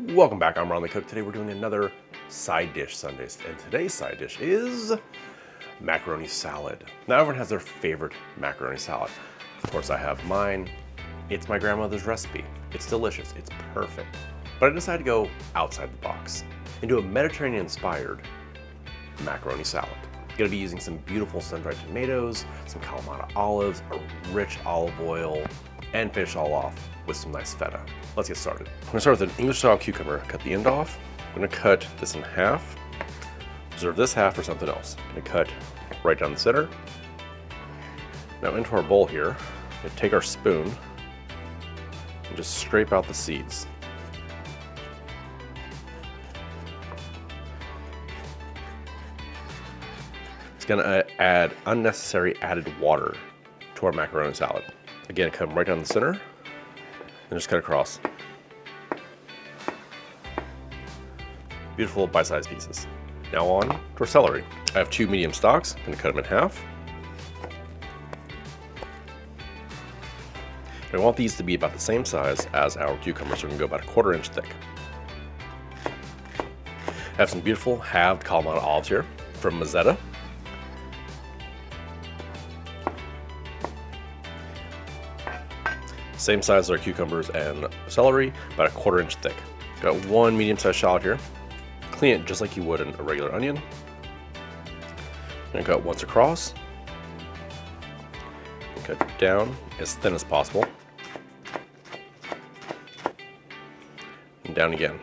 Welcome back, I'm Ron the Cook. Today we're doing another side dish Sundays, and today's side dish is macaroni salad. Now everyone has their favorite macaroni salad. Of course I have mine. It's my grandmother's recipe. It's delicious, it's perfect. But I decided to go outside the box and do a Mediterranean-inspired macaroni salad. I'm gonna be using some beautiful sun-dried tomatoes, some Kalamata olives, a rich olive oil, and finish all off with some nice feta. Let's get started. I'm gonna start with an English-style cucumber. Cut the end off. I'm gonna cut this in half. Reserve this half for something else. I'm gonna cut right down the center. Now into our bowl here, I'm gonna take our spoon and just scrape out the seeds. It's gonna add unnecessary added water to our macaroni salad. Again, cut them right down the center and just cut across. Beautiful bite-sized pieces. Now on to our celery. I have 2 medium stalks. I'm gonna cut them in half. And I want these to be about the same size as our cucumbers, so we're gonna go about 1/4 inch thick. I have some beautiful halved Kalamata olives here from Zested. Same size as our cucumbers and celery, about 1/4 inch thick. Got 1 medium-sized shallot here. Clean it just like you would a regular onion. And cut once across. And cut down as thin as possible. And down again.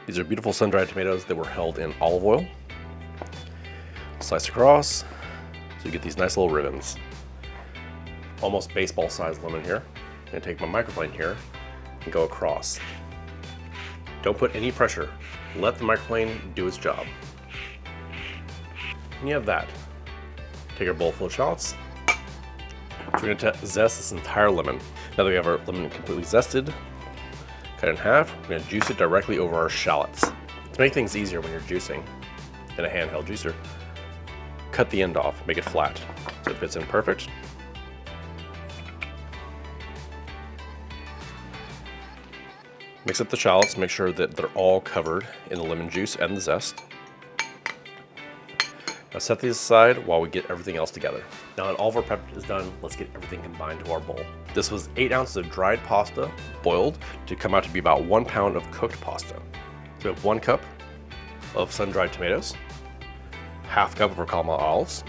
These are beautiful sun-dried tomatoes that were held in olive oil. Slice across. So you get these nice little ribbons. Almost baseball-sized lemon here. I'm gonna take my microplane here and go across. Don't put any pressure. Let the microplane do its job. And you have that. Take our bowl full of shallots. So we're gonna zest this entire lemon. Now that we have our lemon completely zested, cut it in half. We're gonna juice it directly over our shallots. To make things easier when you're juicing in a handheld juicer, cut the end off, make it flat so it fits in perfect. Mix up the shallots, make sure that they're all covered in the lemon juice and the zest. Now set these aside while we get everything else together. Now that all of our prep is done, let's get everything combined to our bowl. This was 8 ounces of dried pasta, boiled, to come out to be about 1 pound of cooked pasta. So we have 1 cup of sun-dried tomatoes, 1/2 cup of our Kalamata olives,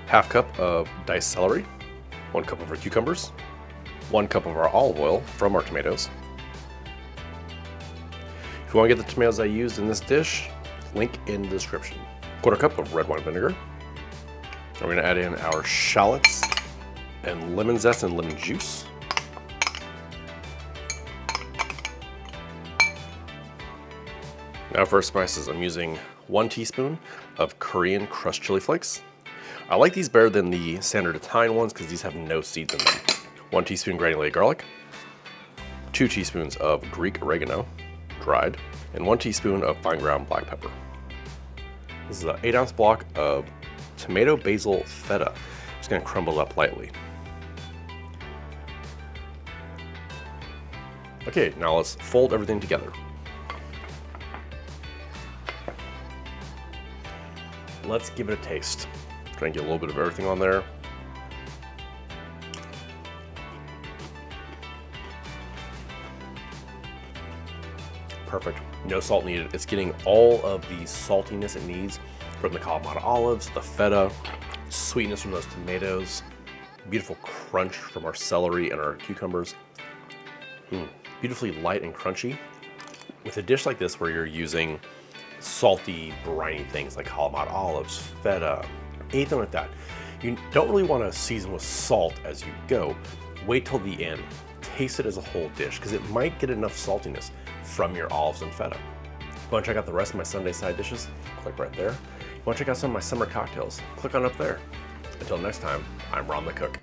1/2 cup of diced celery, 1 cup of our cucumbers, 1 cup of our olive oil from our tomatoes. If you want to get the tomatoes I used in this dish, link in the description. 1/4 cup of red wine vinegar. And we're going to add in our shallots and lemon zest and lemon juice. Now for our spices, I'm using 1 teaspoon of Korean crushed chili flakes. I like these better than the standard Italian ones because these have no seeds in them. 1 teaspoon granulated garlic, 2 teaspoons of Greek oregano, dried, and 1 teaspoon of fine ground black pepper. This is an 8 ounce block of tomato basil feta. Just gonna crumble it up lightly. Okay, now let's fold everything together. Let's give it a taste. Try and get a little bit of everything on there. Perfect. No salt needed. It's getting all of the saltiness it needs from the Kalamata olives, the feta, sweetness from those tomatoes, beautiful crunch from our celery and our cucumbers. Beautifully light and crunchy. With a dish like this where you're using salty, briny things like Kalamata olives, feta, anything like that, you don't really want to season with salt as you go. Wait till the end. Taste it as a whole dish because it might get enough saltiness from your olives and feta. If you want to check out the rest of my Sunday side dishes, click right there. If you want to check out some of my summer cocktails, click on up there. Until next time, I'm Ron the Cook.